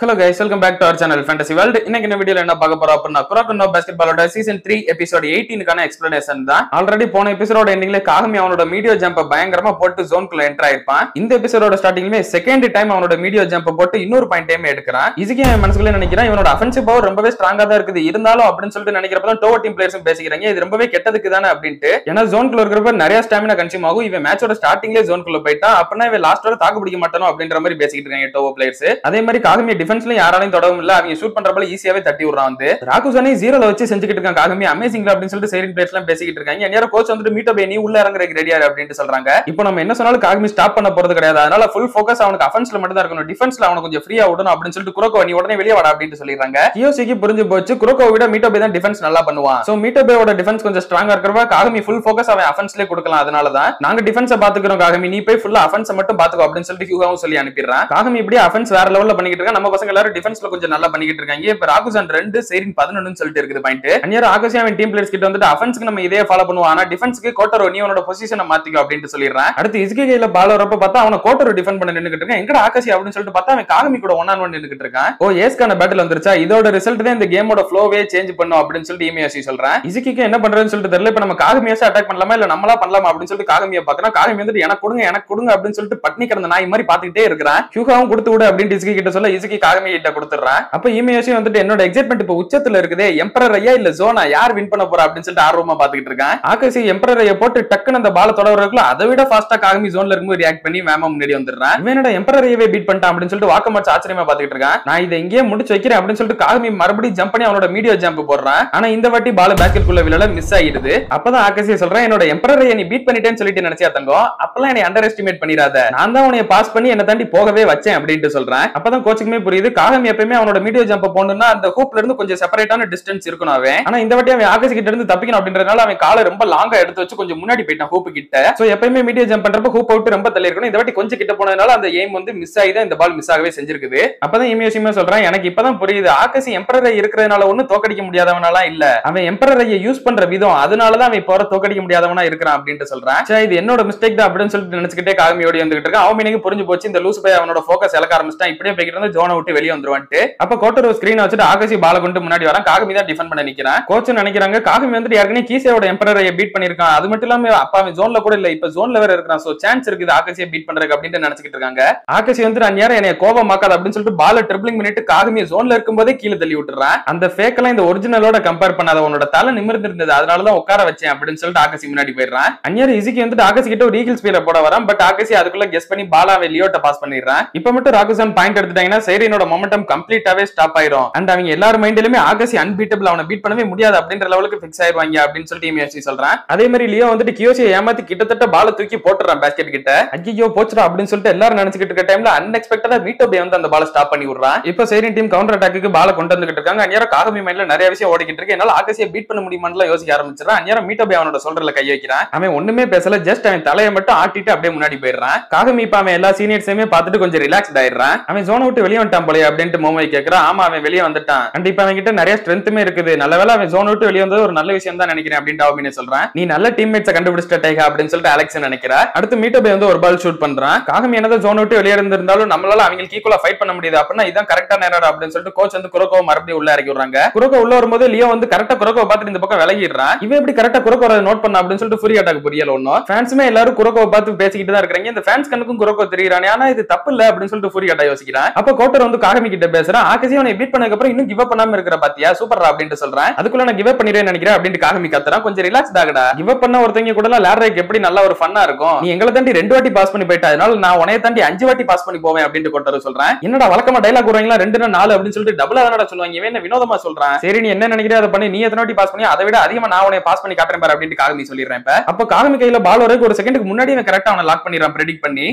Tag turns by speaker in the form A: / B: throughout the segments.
A: Hello guys, welcome back to our channel Fantasy World. இன்னைக்கு இந்த வீடியோல என்ன பார்க்க போறோம் அப்படினா குரோக்கோ பாஸ்கெட்பாலோட சீசன் 3 எபிசோட் 18 கான எக்ஸ்பிளனேஷன் தான். ஆல்ரெடி போன எபிசோடோட எண்டிங்ல காகமி அவனோட மீடியோ ஜம்ப் பயங்கரமா போட்டு ஜோன்குள்ள என்டர் ஆயிருப்பான். இந்த எபிசோடோட ஸ்டார்டிங்லயே செகண்ட் டைம் அவனோட மீடியோ ஜம்ப் போட்டு இன்னொரு பாயிண்ட் டைம் எடுக்கறான். இதுக்கு என் மனசுக்குள்ள நினைக்கிறேன் இவனோட அஃபென்சிவ் பவர் ரொம்பவே ஸ்ட்ராங்கா தான் இருக்குது. இருந்தாலும் அப்படினு சொல்லிட்டு நினைக்கிறப்ப டோவர் டீம் பிளேயர்ஸும் பேசிக்கிறாங்க இது ரொம்பவே கெட்டதுக்கு தானே அப்படினு. ஏன்னா ஜோன்குள்ள இருக்கிறப்ப நிறைய ஸ்டாமினா கன்சியூம் ஆகும். இவன் மேட்சோட ஸ்டார்டிங்லயே ஜோன்குள்ள போய்ட்டா அப்படினா இவன் லாஸ்ட் வரை தாக்கு பிடிக்க மாட்டானோ அப்படின்ற மாதிரி பேசிக்கிட்டு இருக்காங்க டோவர் பிளேயர்ஸ். அதே மாதிரி காகமி டிஃபென்ஸ்ல யாராலையும் அவங்க ஷூட் பண்றப்பல ஈஸியாவே தட்டி விடுறான். வந்து ராகுசானே ஜீரோல வச்சு செஞ்சுக்கிட்டு இருக்காங்க காகமி அமேசிங்ல அப்படின்னு சொல்லிட்டு சைரன் பிளேயர்ஸ் எல்லாம் பேசிக்கிட்டு இருக்காங்க. நேரா கோச் வந்துட்டு மீட்டோ நீ உள்ள இறங்குறதுக்கு ரெடியா அப்படினு சொல்றாங்க. இப்போ நம்ம என்ன சொன்னாலும் காகமி ஸ்டாப் பண்ண போறது கிடையாது. அதனால ஃபுல் ஃபோக்கஸ் அவனுக்கு அஃபென்ஸ்ல மட்டும் தான் இருக்கணும். டிஃபென்ஸ்ல அவனுக்கு கொஞ்சம் ஃப்ரீயா விடணும் அப்படின்னு சொல்லிட்டு குரோக்கோ நீ உடனே வெளியே வாடா அப்படின்னு சொல்லிடுறாங்க. கியோசிக்கு புரிஞ்சு போச்சு குரோக்கோ விட மீட்டோ தான் டிஃபென்ஸ் நல்லா பண்ணுவான். சோ மீட்டோபேயோட டிஃபென்ஸ் கொஞ்சம் ஸ்ட்ராங்கா இருக்கிறப்ப காகமி ஃபுல் ஃபோக்கஸ் அவன் அஃபென்ஸ்லயே கொடுக்கலாம். அதனால தான் நாங்க டிஃபென்ஸை பாத்துக்கிறோம் காகமி நீ போய் ஃபுல்லா அஃபென்ஸை மட்டும் பாத்துக்கோ அப்படின்னு சொல்லிட்டு ஹியூகாவும் சொல்லி அனுப்பிடுறான். காகமி இப்படி அஃபென்ஸ் வேற லெவல்ல பண்ணிக்கிட்டு இருக்காங்க. நம்ம பசங்க எல்லாரும் டிஃபென்ஸ்ல கொஞ்சம் நல்லா பண்ணிக்கிட்டு இருக்காங்க. இப்ப ராகுசான் 2 சேரின் 11 சொல்லிட்டு இருக்குது பாயிண்ட். அன்னியர் ஆகாஷ் அவன் டீம் பிளேயர்ஸ் கிட்ட வந்துட்டு அஃபென்ஸ்க்கு நம்ம இதே ஃபாலோ பண்ணுவோம். ஆனா டிஃபென்ஸ்க்கு கோட்டரோ நீ அவனோட பொசிஷனை மாத்திக்கோ அப்படின்னு சொல்லிடுறான். அடுத்து இஸ்கி கையில பால் வரப்ப பார்த்தா அவன கோட்டரோ டிஃபெண்ட் பண்ண நின்னுக்கிட்டு இருக்கான். எங்கடா ஆகாஷ் அப்படின்னு சொல்லிட்டு பார்த்தா அவன் காகமி கூட 1-on-1 நின்னுக்கிட்டு இருக்கான். ஓ ஏஸ்கான பேட்டில் வந்துருச்சா இதோட ரிசல்ட் தான் இந்த கேமோட ஃப்ளோவே சேஞ்ச் பண்ணும் அப்படின்னு சொல்லிட்டு இமேசி சொல்றான். இஸ்கிக்கு என்ன பண்றதுன்னு சொல்லிட்டு தெரியல. இப்ப நம்ம காகமியாச அட்டாக் பண்ணலாமா இல்ல நம்மளா பண்ணலாமா அப்படின்னு சொல்லிட்டு காகமியை பார்க்கறோம். காகமி வந்துட்டு எனக்கு கொடுங்க அப்படின்னு சொல்லிட்டு பட்னி கிடந்த நாய் மாதிரி பாத்துக்கிட்டே இருக்கிறான். ஹியூகாவும் கொடுத்து விடு அப்படின்னு இஸ்கி கிட்ட சொல்ல இஸ்கி காகமி கிட்ட கொடுத்துறான். அப்ப இமேசி வந்துட்டு என்னோட எக்ஸைட்மென்ட் இப்ப உச்சத்துல இருக்குதே எம்பரர் ஐயா இல்ல ஜோனா யார் வின் பண்ண போறா அப்படின்னு சொல்லிட்டு ஆர்வமா பாத்துக்கிட்டு இருக்கான். ஆகாஷ் எம்பரர் ஐயா போட்டு டக்குன்னு அந்த பால தொடர்றதுக்குள்ள அதை விட ஃபாஸ்டா காகமி ஜோன்ல இருக்கும்போது ரியாக்ட் பண்ணி மேமா முன்னாடி வந்துடுறான். இவனோட எம்பரர் ஐயாவே பீட் பண்ணிட்டான் அப்படின்னு சொல்லிட்டு வாக்கமாச்சு ஆச்சரியமா பாத்துக்கிட்டு இருக்கான். நான் இதை இங்கேயே முடிச்சு வைக்கிறேன் அப்படின்னு சொல்லிட்டு காகமி மறுபடியும் ஜம்ப் பண்ணி அவனோட மீடியோ ஜம்ப் போடுறான். ஆனா இந்த வாட்டி பால் பேக்கெட்குள்ள விழல மிஸ் ஆயிடுது. அப்பதான் ஆகாஷ் சொல்றேன் என்னோட எம்பரர் ஐயா நீ பீட் பண்ணிட்டேன்னு சொல்லிட்டு நினைச்சியா தங்கம் அப்பெல்லாம் என்னை அண்டர் எஸ்டிமேட் பண்ணிராத நான் தான் உன்னை பாஸ் பண்ணி என்ன தாண்டி போகவே வச்சேன் அப்படின்னு சொல்றேன். அப்பதான் கோச்சுக்குமே புரியுது காகமி எப்பயுமே அவனோட மீடியோ ஜம்ப் போடணும்னா அந்த ஹூப்ல இருந்து கொஞ்சம் செப்பரேட்டான டிஸ்டன்ஸ் இருக்கணும். அவன் ஆனா இந்த வாட்டி அவன் ஆகாஷ் கிட்ட இருந்து தப்பிக்கணும் அப்படின்றதுனால அவன் காலை ரொம்ப லாங்கா எடுத்து வச்சு கொஞ்சம் முன்னாடி போயிட்டான் ஹூப் கிட்ட. சோ எப்பயுமே மீடியா ஜம்ப் பண்றப்ப ஹூப் அவுட் ரொம்ப தள்ளி இருக்கணும். இந்த வாட்டி கொஞ்சம் கிட்ட போனதுனால அந்த எய்ம் வந்து மிஸ் ஆகி தான் இந்த பால் மிஸ் ஆகவே செஞ்சிருக்குது. அப்பதான் இமேசியமா சொல்றான் எனக்கு இப்பதான் புரியுது ஆகாஷ் எம்பரர் இருக்கிறதுனால ஒன்னும் தோக்கடிக்க முடியாதவனால இல்ல அவன் எம்பரர் யூஸ் பண்ற விதம் அதனாலதான் அவன் இப்போ தோக்கடிக்க முடியாதவனா இருக்கிறான் அப்படின்னு சொல்றான். இது என்னோட மிஸ்டேக் தான் அப்படின்னு சொல்லிட்டு நினைச்சுக்கிட்டே காகமி ஓடி வந்துகிட்டு இருக்கான். அவன் எனக்கு புரிஞ்சு போச்சு இந்த லூஸ் பை அவனோட ஃபோக்கஸ் இழக்க ஆரம்பிச்சிட்டான். இப்படியே போய்கிட்டு இருந்து ஜோனை விட்டு வெளியே வந்துருவான்ட்டு. அப்ப கோட்டர் ஸ்கிரீன் வச்சுட்டு ஆகாஷ் பால கொண்டு முன்னாடி வரான். காகமி தான் டிஃபெண்ட் பண்ண நிக்கிறான். கோச் நினைக்கிறாங்க காகமி வந்துட்டு ஏற்கனவே கீசேயோட எம்பரரை பீட் பண்ணிருக்கான். அது மட்டும் இல்லாம அப்பா அவன் ஜோன்ல கூட இல்ல இப்ப ஜோன்ல வேற இருக்கான். சோ சான்ஸ் இருக்குது ஆகாஷியை பீட் பண்றதுக்கு அப்படின்னு நினைச்சிட்டு இருக்காங்க. ஆகாஷ் வந்துட்டு அந்நியாரம் என்னைய கோபமாக்காத அப்படின்னு சொல்லிட்டு பால ட்ரிபிளிங் பண்ணிட்டு காகமி ஜோன்ல இருக்கும்போதே கீழே தள்ளி விட்டுறான். அந்த ஃபேக் எல்லாம் இந்த ஒரிஜினலோட கம்பேர் பண்ணாத உன்னோட தலை நிமிர்ந்து இருந்தது அதனாலதான் உட்கார வச்சேன் அப்படின்னு சொல்லிட்டு ஆகாஷ் முன்னாடி போயிடுறான். அந்நியாரம் இசிக்கு வந்துட்டு ஆகாஷ் கிட்ட ஒரு ஈகிள் ஸ்பீட போட வரான். பட் ஆகாஷ் அதுக்குள்ள கெஸ் பண்ணி பாலாவை லியோட்ட பாஸ் பண்ணிடுறான். இப்ப மட்டும் ராகுசான் பாயிண்ட் எடுத்துட்டாங்கன்னா சைரனோட மொமெண்டம் கம்ப்ளீட்டாவே ஸ்டாப் ஆயிரும். அண்ட் அவங்க எல்லாரும் மைண்ட்லயுமே ஆகாஷ் அன்பீட்டபிள் அவனை பீட் பண்ணவே முடியாது அப்படின்ற லெவலுக்கு ஃபிக்ஸ் ஆயிருவாங்க அப்படின்னு சொல்லிட்டு இமேசி சொல்றான். அதே மாதிரி லியோ வந்துட்டு கியோசியை ஏமாத்தி கிட்டத்தட்ட பால தூக்கி போட்டுறான் பேஸ்கெட் கிட்ட. ஐயோ போச்சுடா அப்படின்னு சொல்லிட்டு எல்லாரும் நினைச்சிட்டு இருக்க டைம்ல அன்எக்ஸ்பெக்டடா மீட்டோபே வந்து அந்த பால ஸ்டாப் பண்ணி விடுறான். இப்ப சைரன் டீம் கவுண்டர் அட்டாக்கு பால கொண்டு வந்துட்டு இருக்காங்க. அந்நேரம் காகமி மைண்ட்ல நிறைய விஷயம் ஓடிக்கிட்டு இருக்கு. என்னால ஆகாஷியை பீட் பண்ண முடியுமான்னு யோசிக்க ஆரம்பிச்சிடறான். அந்நேரம் மீட்டோபே அவனோட சொல்றல கை வைக்கிறான். அவன் ஒண்ணுமே பேசல ஜஸ்ட் அவன் தலையை மட்டும் ஆட்டிட்டு அப்படியே முன்னாடி போயிடுறான். காகமி இப்ப அவன் எல்லா சீனியர்ஸையுமே பார்த்துட்டு கொஞ்சம் ரிலாக்ஸ்ட் ஆயிடுறான். அவன் ஜோனை விட்டு வெளியே வந்துட்டான் போல அப்படின்ட்டு மோமை கேட்கறான். ஆமா அவன் வெளியே வந்துட்டான். கண்டிப்பா அவன் கிட்ட நிறைய ஸ்ட்ரென்த்துமே இருக்குது. நல்லவேளை அவன் ஜோன் விட்டு வெளியே வந்தது ஒரு நல்ல விஷயம் தான் நினைக்கிறேன் அப்படின்னு அவன் சொல்றான். நீ நல்ல டீம்மேட்ஸை கண்டுபிடிச்சிட்ட டைகா அப்படின்னு சொல்லிட்டு அலெக்ஸ் நினைக்கிறா. அடுத்து மீட்டோபே வந்து ஒரு பால் ஷூட் பண்றான். காகமி என்னதான் ஜோன் விட்டு வெளியே இருந்திருந்தாலும் நம்மளால அவங்களுக்கு ஈக்குவலா ஃபைட் பண்ண முடியுது அப்படின்னா இதான் கரெக்டா நேரம் அப்படின்னு சொல்லிட்டு கோச் வந்து குரோக்கோ மறுபடியும் உள்ள இறக்கி விடுறாங்க. குரோக்கோ உள்ள வரும்போது லியோ வந்து கரெக்டா குரோக்கோ பார்த்துட்டு இந்த பக்கம் விலகிடுறான். இவன் எப்படி கரெக்டா குரோக்கோ நோட் பண்ண அப்படின்னு சொல்லிட்டு ஃபுரி அட்டாக் புரியல ஒன்னும். ஃபேன்ஸுமே எல்லாரும் குரோக்கோ பார்த்து பேசிக்கிட்டு தான் இருக்காங்க. இந்த ஃபேன்ஸ் கண்ணுக்கும் குரோக்கோ தெரியுறானே ஆனா இது தப்பு இல்ல அப்படின்னு சொல்லிட்டு ஃபுரி அட்டா யோசிக்கிறான். அப்ப கோட்டர் வந்து காகமி கிட்ட பேசுறான். ஆகாஷ் அவனை பீட் பண்ணதுக்கு அப்புறம் இன்னும் கிவ் அப் பண்ணாம இருக்கிற பாத்தியா சூப்பரா அப்படின்னு சொல்றேன். அதுக்குள்ள நான் கிவ் அப் பண்ணிரேன்னு நினைக்கிறேன் அப்படின்னு காகமி கத்துறான். கொஞ்சம் ரிலாக்ஸ் ஆகடா. கிவ் அப் பண்ண ஒருத்தங்க கூட லேடருக்கு எப்படி நல்ல ஒரு ஃபன்னா இருக்கும். நீ எங்களை தாண்டி 2 வாட்டி பாஸ் பண்ணி போயிட்டா அதனால நான் உனைய தாண்டி 5 வாட்டி பாஸ் பண்ணி போவேன் அப்படின்னு கோட்டர் சொல்றேன். என்னடா வழக்கமா டைலாக் வருவாங்களா 2 4 அப்படின்னு சொல்லிட்டு டபுள் அதனடா சொல்லுவாங்க. இவன் என்ன வினோதமா சொல்றான். சரி நீ என்ன நினைக்கிறே அதை பண்ணி நீ எத்தனை வாட்டி பாஸ் பண்ணி அதை விட அதிகமா நான் உனைய பாஸ் பண்ணி காட்டுறேன் பாரு அப்படின்னு காகமி சொல்லிடுறேன். இப்ப அப்ப காகமி கையில பால் வரைக்கும் ஒரு செகண்டுக்கு முன்னாடி அவன் கரெக்டா அவனை லாக் பண்ணிடுறான் பிரெடிக்ட் பண்ணி.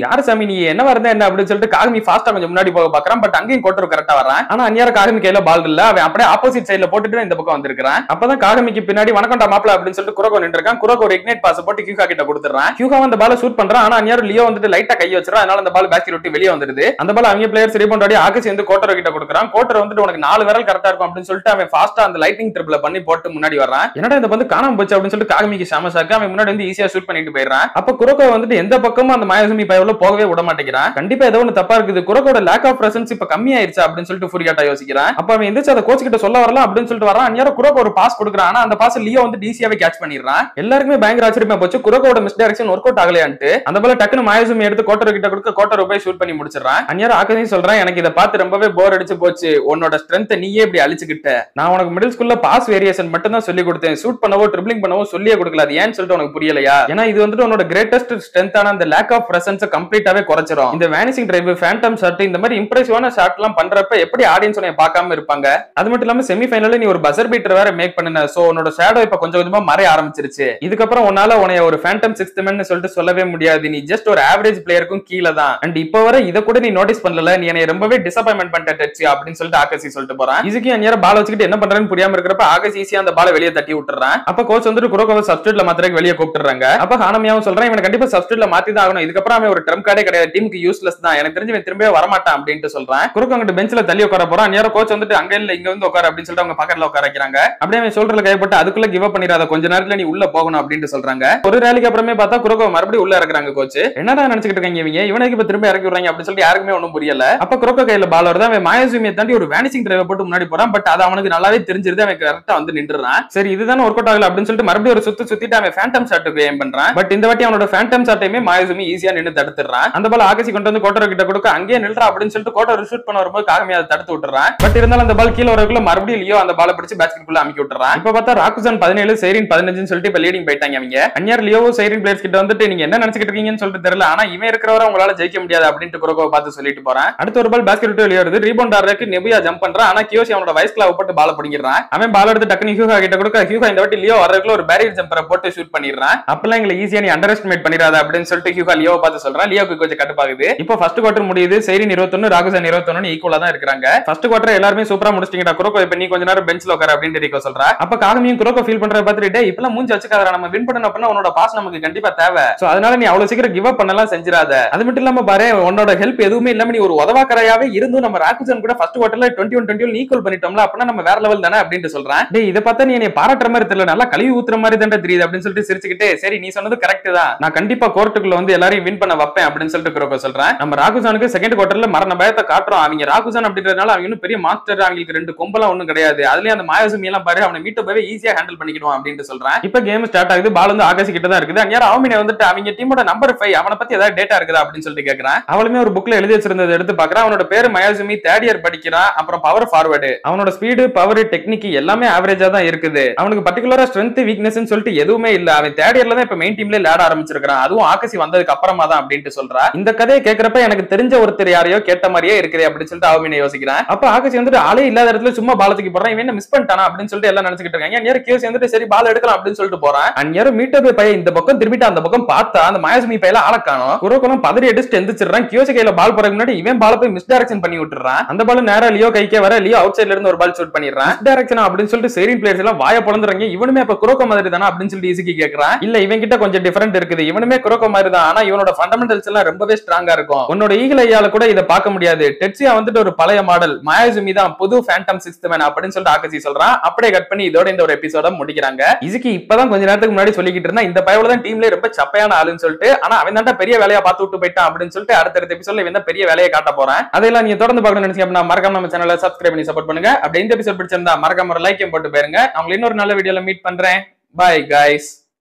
A: யாரு சாமி நீ என்ன வரதா என்ன அப்படின்னு சொல்லிட்டு காகமி ஃபாஸ்டா கொஞ்சம் முன்னாடி போக பாக்குறான். பட் அங்கேயும் கோட்டர் கரெக்டா வரான். ஆனா அந்நியார காகமி கையில பால் இல்ல. அவன் அப்படியே ஆப்போசிட் சைடுல போட்டுட்டு இந்த பக்கம் வந்திருக்கான். அப்பதான் காகமிக்கு பின்னாடி வணக்கம்டா மாப்ள அப்படின்னு சொல்லிட்டு குரோக்கோ நின்றுருக்கான். குரோக்கோ ஒரு இக்னைட் பாஸ் போட்டு ஹியூகா கிட்ட கொடுத்துறான். ஹியூகா அந்த பால ஷூட் பண்றான். ஆனா அந்நியார லியோ வந்துட்டு லைட்டா கை வச்சிரான். அதனால அந்த பால் பேஸ்கெட் விட்டு வெளியே வந்துருது. அந்த பால் அவங்க பிளேயர்ஸ் ரீபவுண்ட் ஆடி ஆகாஷ் வந்து கோட்டர் கிட்ட கொடுக்குறான். கோட்டர் வந்துட்டு உனக்கு 4 விரல் கரெக்டா இருக்கும் அப்படின்னு சொல்லிட்டு அவன் ஃபாஸ்டா அந்த லைட்டிங் ட்ரிபிள் பண்ணி போட்டு முன்னாடி வரான். என்னடா இந்த வந்து காணாம போச்சு அப்படின்னு சொல்லிட்டு காகமிக்கு சமசாக்க அவன் முன்னாடி வந்து ஈஸியா ஷூட் பண்ணிட்டு போயிடுறான். அப்ப குரோக்கோ வந்துட்டு எந்த பக்கமும் அந்த மாயாசுமி பையவுல போகவே விட மாட்டேங்கிறான். கண்டிப்பா ஏதோ ஒன்னு தப்பா இருக்குது. குரோக்கோட லேக் ஆஃப் பிரசன்ஸ் இப்ப கம்மியாயிருச்சு அப்படின்னு சொல்லிட்டு ஃபுரியாட்டா யோசிக்கிறான். அப்ப அவன் எந்திரிச்சு அதை கோச் கிட்ட சொல்ல வரலாம் அப்படின்னு சொல்லிட்டு வரான். அந்நேரம் குரோக்கோ ஒரு பாஸ் கொடுக்குறான். ஆனா அந்த பாஸ் லியோ வந்து ஈஸியாவே கேட்ச் பண்ணிடுறான். எல்லாருக்குமே பயங்கர ஆச்சரியமா போச்சு. குரோக்கோட மிஸ் டைரக்ஷன் ஒர்க் அவுட் ஆகலையான்ட்டு அந்த போல டக்குனு மாயசுமி எடுத்து கோட்டர் கிட்ட கொடுக்க கோட்டர் போய் ஷூட் பண்ணி முடிச்சிடறான். அந்நேரம் ஆகாஷி சொல்றான், எனக்கு இதை பார்த்து ரொம்பவே போர் அடிச்சு போச்சு. உன்னோட ஸ்ட்ரென்த் நீயே இப்படி அழிச்சுக்கிட்ட. நான் உனக்கு மிடில் ஸ்கூல்ல பாஸ் வேரியேஷன் மட்டும் தான் சொல்லி கொடுத்தேன். ஷூட் பண்ணவோ ட்ரிப்ளிங் பண்ணவோ சொல்லியே கொடுக்கல. அது ஏன்னு சொல்லிட்டு உனக்கு புரியலையா? ஏன்னா இது வந்துட்டு உன்னோட கிரேட்டஸ்ட் ஸ்ட்ரென்த்தான அந்த லேக் ஆஃப் பிரசன்ஸ் கம்ப்ளீட்டாவே குறைச்சிரும். இந்த வேனிசிங் டிரைவ், ஃபேண்டம் ஷாட், இந்த மாதிரி இம்ப்ரெசிவான ஷாட் எல்லாம் பண்றப்ப எப்படி ஆடியன்ஸ் உன்னை பார்க்காம இருப்பாங்க? அது மட்டும் இல்லாம செமிஃபைனல்ல நீ ஒரு பஸர் பீட்டர் வேற மேக் பண்ணன. சோ உன்னோட ஷேடோ இப்ப கொஞ்சம் கொஞ்சமா மறைய ஆரம்பிச்சிருச்சு. இதுக்கப்புறம் உன்னால உன்னை ஒரு ஃபேண்டம் சிக்ஸ்த் மேன் சொல்லிட்டு சொல்லவே முடியாது. நீ ஜஸ்ட் ஒரு ஆவரேஜ் பிளேயருக்கும் கீழே தான். அண்ட் இப்ப வர இத கூட நீ நோட்டீஸ் பண்ணல. நீ என்னை ரொம்பவே டிசப்பாயின்மெண்ட் பண்ணிட்ட டெட்சி அப்படின்னு சொல்லிட்டு ஆகாஷி சொல்லிட்டு போறான். இதுக்கு அந்நேரம் பால் வச்சுக்கிட்டு என்ன பண்றேன்னு புரியாம இருக்கிறப்ப ஆகாஷ் ஈஸியா அந்த பாலை வெளியே தட்டி விட்டுறான். அப்ப கோச் வந்துட்டு குரோக்கோவை சப்ஸ்டிட்யூட்ல மாத்திரக்கு வெளியே கூப்பிட்டுறாங்க. அப்ப ஹானமியாவும் சொல்றான், இவன் கண்டிப்பா சப்ஸ்டிட்யூட்ல மாத்தி தான் ஆகணும். இதுக்கப்புறம் அவன் ஒரு ட்ரம் கார்டே கிடையாது. டீமுக்கு யூஸ்லெஸ் தான். எனக்கு தெரிஞ்சு இவன் திரும்பவே வரமாட்டான் அப்படின்ட்டு சொல்றான். குரோக்கோ அங்கிட்டு பெஞ்ச்ல தள்ளி உட்கார போறான். அந்நேரம் கோச் வந்துட்டு அங்க இல்ல இங்க வந்து உட்கார அப்படின்னு சொல்லிட்டு அவங்க பக்கத்துல உட்கார வைக்கிறாங்க. அப்படியே அவன் ஷோல்டர்ல கைப்பட்டு அதுக்குள்ள கிவ் அப் பண்ணிராத, கொஞ்ச நேரத்துல நீ உள்ள போகணும் அப்படின்னு சொல்றாங்க. ஒரு ரேலிக்கு அப்புறமே பார்த்தா குரோக்கோ மறுபடியும் உள்ள இறக்குறாங்க. கோச் என்னடா நினைச்சிட்டு இருக்காங்க இவங்க, இவனுக்கு இப்ப திரும்ப இறக்கி விடுறாங்க அப்படின்னு சொல்லிட்டு யாருக்குமே ஒன்றும் புரியல. அப்ப குரோக்கோ கையில பால் வருது. அவன் மாயசுமியை தாண்டி ஒரு வேனிசிங் டிரைவ் போட்டு முன்னாடி போறான். பட் அது அவனுக்கு நல்லாவே தெரிஞ்சிருது. அவன் கரெக்டா வந்து நின்றுறான். சரி இதுதானே ஒர்க் அவுட் ஆகல அப்படின்னு சொல்லிட்டு மறுபடியும் ஒரு சுத்திட்டு அவன் ஃபேண்டம் ஷாட்டுக்கு ஏம் பண்றான். பட் இந்த வாட்டி அவனோட ஃபேண்டம் ஷாட்டையுமே மாயசுமி ஈஸியா நின்று தடுத்துறான். அந்த பால் ஆகாஷி கொண்டு வந்து கோட்டர் கிட்ட கொடுக்க அங்கேயே நில்றா அப்படின்னு சொல்லிட்டு கோட்டர் ஷூட் பண்ண வரும்போது காகமி அதை தடுத்து விட்டுறான். பட் இருந்தாலும் அந்த பால் கீழே வரக்குள்ள மறுபடியும் லியோ அந்த பாலை பிடிச்சு பேஸ்கெட்டுக்குள்ள அமுக்கி விட்டுறான். இப்ப பார்த்தா ராகுசான் 17 சைரின் 15 சொல்லிட்டு இப்ப லீடிங் போயிட்டாங்க அவங்க. அந்நியர் லியோ சைரின் பிளேயர்ஸ் கிட்ட வந்துட்டு நீங்க என்ன நினைச்சிட்டு இருக்கீங்கன்னு சொல்லிட்டு தெரியல. ஆனா இவன் இருக்கிறவரை உங்களால ஜெயிக்க முடியாது அப்படின்ட்டு குரோக்கோவை பார்த்து சொல்லிட்டு போறான். அடுத்த ஒரு பால் பேஸ்கெட் விட்டு வெளியே வருது. ரீபவுண்ட் ஆடுறதுக்கு நெபியா ஜம்ப் பண்றான். ஆனா கியோசி அவனோட வயசுல போட்டு பால் பிடிக்கிறான். அவன் பால் எடுத்து டக்குனு ஹியூகா கிட்ட கொடுக்க ஹியூகா இந்த வாட்டி லியோ வர்றதுக்குள்ள ஒரு பேரியர் ஜம்பரை போட்டு ஷூட் பண்ணிடுறான். அப்பெல்லாம் எங்களை ஈஸியா நீ அண்டர் எஸ்டிமேட் பண்ணிடாத அப்படின்னு சொல்லிட்டு ஹியூகா லியோவை பார்த்து சொல்றான். லியோக்கு கொஞ்சம் கட்டுப்பாகுது. இப்போ ஃபர்ஸ்ட் குவார்டர் முடியுது. சைரின் 21 ராகுசான் 21 ஈக்குவலா தான் இருக்காங்க. ஃபர்ஸ்ட் குவார்டர் எல்லாரும் சூப்பரா முடிச்சிட்டீங்கடா குரோக்கோ, இப்ப நீ கொஞ்ச நேரம் பெஞ்ச்ல உட்கார அப்படின்னு ரிகோ சொல்றா. அப்ப காகமியும் குரோக்கோ ஃபீல் பண்ற பார்த்துட்டு இப்பெல்லாம் மூஞ்சி வச்சுக்காதடா, நம்ம வின் பண்ணணும் அப்படின்னா உன்னோட பாஸ் நமக்கு கண்டிப்பா தேவை. சோ அதனால நீ அவ்வளவு சீக்கிரம் கிவ் அப் பண்ணலாம் செஞ்சிராத. அது மட்டும் இல்லாம பாரு, உன்னோட ஹெல்ப் எதுவுமே இல்லாம நீ ஒரு உதவாக்கரையாவே இருந்தும் நம்ம ராகுசான் கூட ஃபர்ஸ்ட் குவார்டர்ல 21-21 ஈக்குவல் பண்ணிட்டோம்ல, அப்படின்னா நம்ம வேற லெவல் தானே அப்படின்னு சொல்றான். டேய் இத பார்த்தா நீ என்னை பாராட்டுற மாதிரி தெரியல, நல்லா கழுவி ஊத்துற மாதிரி தான் தெரியுது அப்படின்னு சொல்லிட்டு சிரிச்சுக்கிட்டே சரி நீ சொன்னது கரெக்ட் தான், நான் கண்டிப்பா கோர்ட்டுக்குள்ள வந்து எல்லாரையும் வின் பண்ண வைப்பேன் அப்படின்னு சொல்லிட்டு குரோக்கோ சொல்றான். நம்ம ராகுசானுக்கு செகண்ட் குவார்டர்ல மரண பயத்தை காட்டுறோம். அவங்க ராகுசான் அப்படின்றதுனால அவங்க இன்னும் பெரிய மாஸ்டர், அவங்களுக்கு 2 கொம்பெல்லாம் ஒண்ணும் கிடையாது. அதுலயும் அந்த மாயசுமி எல்லாம் பாரு அவனை மீட்ட போய் ஈஸியா ஹேண்டில் பண்ணிக்கணும் அப்படின்னு சொல்றான். இப்ப கேம் ஸ்டார்ட் ஆகுது. பால் வந்து ஆகாஷ் கிட்ட தான் இருக்குது. அந்நேரம் அவமினை வந்துட்டு அவங்க டீமோட நம்பர் 5 அவனை பத்தி ஏதாவது டேட்டா இருக்குதா அப்படின்னு சொல்லிட்டு கேட்கறான். அவளுமே ஒரு புக்ல எழுதி வச்சிருந்ததை எடுத்து பாக்குறான். அவனோட பேரு மயாசுமி, 3rd இயர் படிக்கிறான். அப்புறம் பவர் ஃபார்வர்டு, அவனோட ஸ்பீடு பவர் டெக்னிக் எல்லாமே ஆவரேஜா தான் இருக்குது. அவனுக்கு பர்டிகுலரா ஸ்ட்ரென்த் வீக்னஸ் சொல்லிட்டு எதுவுமே இல்ல. அவன் 3rd இயர்ல தான் இப்ப மெயின் டீம்ல விளையாட ஆரம்பிச்சிருக்கான். அதுவும் ஆகாஷ் வந்ததுக்கு அப்புறமா தான் அப்படின்னு சொல்றா. இந்த கதையை கேட்கறப்ப எனக்கு தெரிஞ்ச ஒருத்தர் யாரையோ கேட்ட மாதிரியே இருக்குது அப்படின்னு சொல்லிட்டு அவமினை யோசிக்கிறான். அப்ப ஆகாஷ் வந்துட்டு ஆளே இல்லாத இடத்துல சும்மா பாலத்துக்கு போறான். இவன் மிஸ் பண்ணிட்டானா அப்படின்னு சொல்லிட்டு எல்லாம் நினைச்சிட்டு இருக்காங்க. அந்நேரம் கியோசி வந்துட்டு சரி பால் எடுக்கலாம் அப்படின்னு சொல்லிட்டு போறான். அந்நேரம் மீட்டர் பையன் இந்த பக்கம் திரும்பிட்டு அந்த பக்கம் பார்த்தா அந்த மாயசுமி பையில ஆளக்கானோம். குரோக்கோலாம் பதறி அடிச்சுட்டு எந்திரிச்சிடுறான். கியோசி கையில பால் போறதுக்கு முன்னாடி இவன் பால போய் மிஸ் டைரக்ஷன் பண்ணி விட்டுறான். அந்த பால் நேரா லியோ கைக்கே வர லியோ அவுட் சைட்ல இருந்து ஒரு பால் ஷூட் பண்ணிடுறான். மிஸ் டைரக்ஷன் அப்படின்னு சொல்லிட்டு சீரியன் பிளேயர்ஸ் எல்லாம் வாய பொளந்துறாங்க. இவனுமே அப்ப குரோக்கோ மாதிரி தானா அப்படின்னு சொல்லிட்டு ஈஸிக்கு கேக்குறான். இல்ல இவன் கிட்ட கொஞ்சம் டிஃபரெண்ட் இருக்குது. இவனுமே குரோக்கோ மாதிரி தான். ஆனா இவனோட ஃபண்டமெண்டல்ஸ் எல்லாம் ரொம்பவே ஸ்ட்ராங்கா இருக்கும். உன்னோட ஈகிள் ஐயால கூட இதை பார்க்க முடியாது. டெட்சியா வந்துட்டு ஒரு பழைய மாடல், மாயசுமி தான் புது ஃபேண்டம் சிக்ஸ்த் மேன் அப்படின்னு சொல்லிட்டு ஆகாஷி சொல்றான். அப்படியே கட் பண்ணி இதோட இந்த ஒரு எபிசோட முடிக்கிறாங்க. இதுக்கு இப்பதான் கொஞ்ச நேரத்துக்கு முன்னாடி சொல்லிக்கிட்டு இருந்தா இந்த பையல தான் டீம்ல ரொம்ப சப்பையான ஆளுன்னு சொல்லிட்டு, ஆனா அவன் தான் பெரிய வேலையா பார்த்து விட்டு போயிட்டான் அப்படின்னு சொல்லிட்டு அடுத்த எபிசோட்ல இவன் தான் பெரிய வேலையை காட்ட போறான். அதெல்லாம் நீங்க தொடர்ந்து பார்க்கணும்னு நினைச்சீங்க அப்படின்னா மறக்காம நம்ம சேனலை சப்ஸ்கிரைப் பண்ணி சப்போர்ட் பண்ணுங்க. அப்படி இந்த எபிசோட் பிடிச்சிருந்தா மறக்காம ஒரு லைக் போட்டு போயிருங்க. அவங்களை இன்னொரு நல்ல வீடியோல மீட் பண்றேன். Bye guys.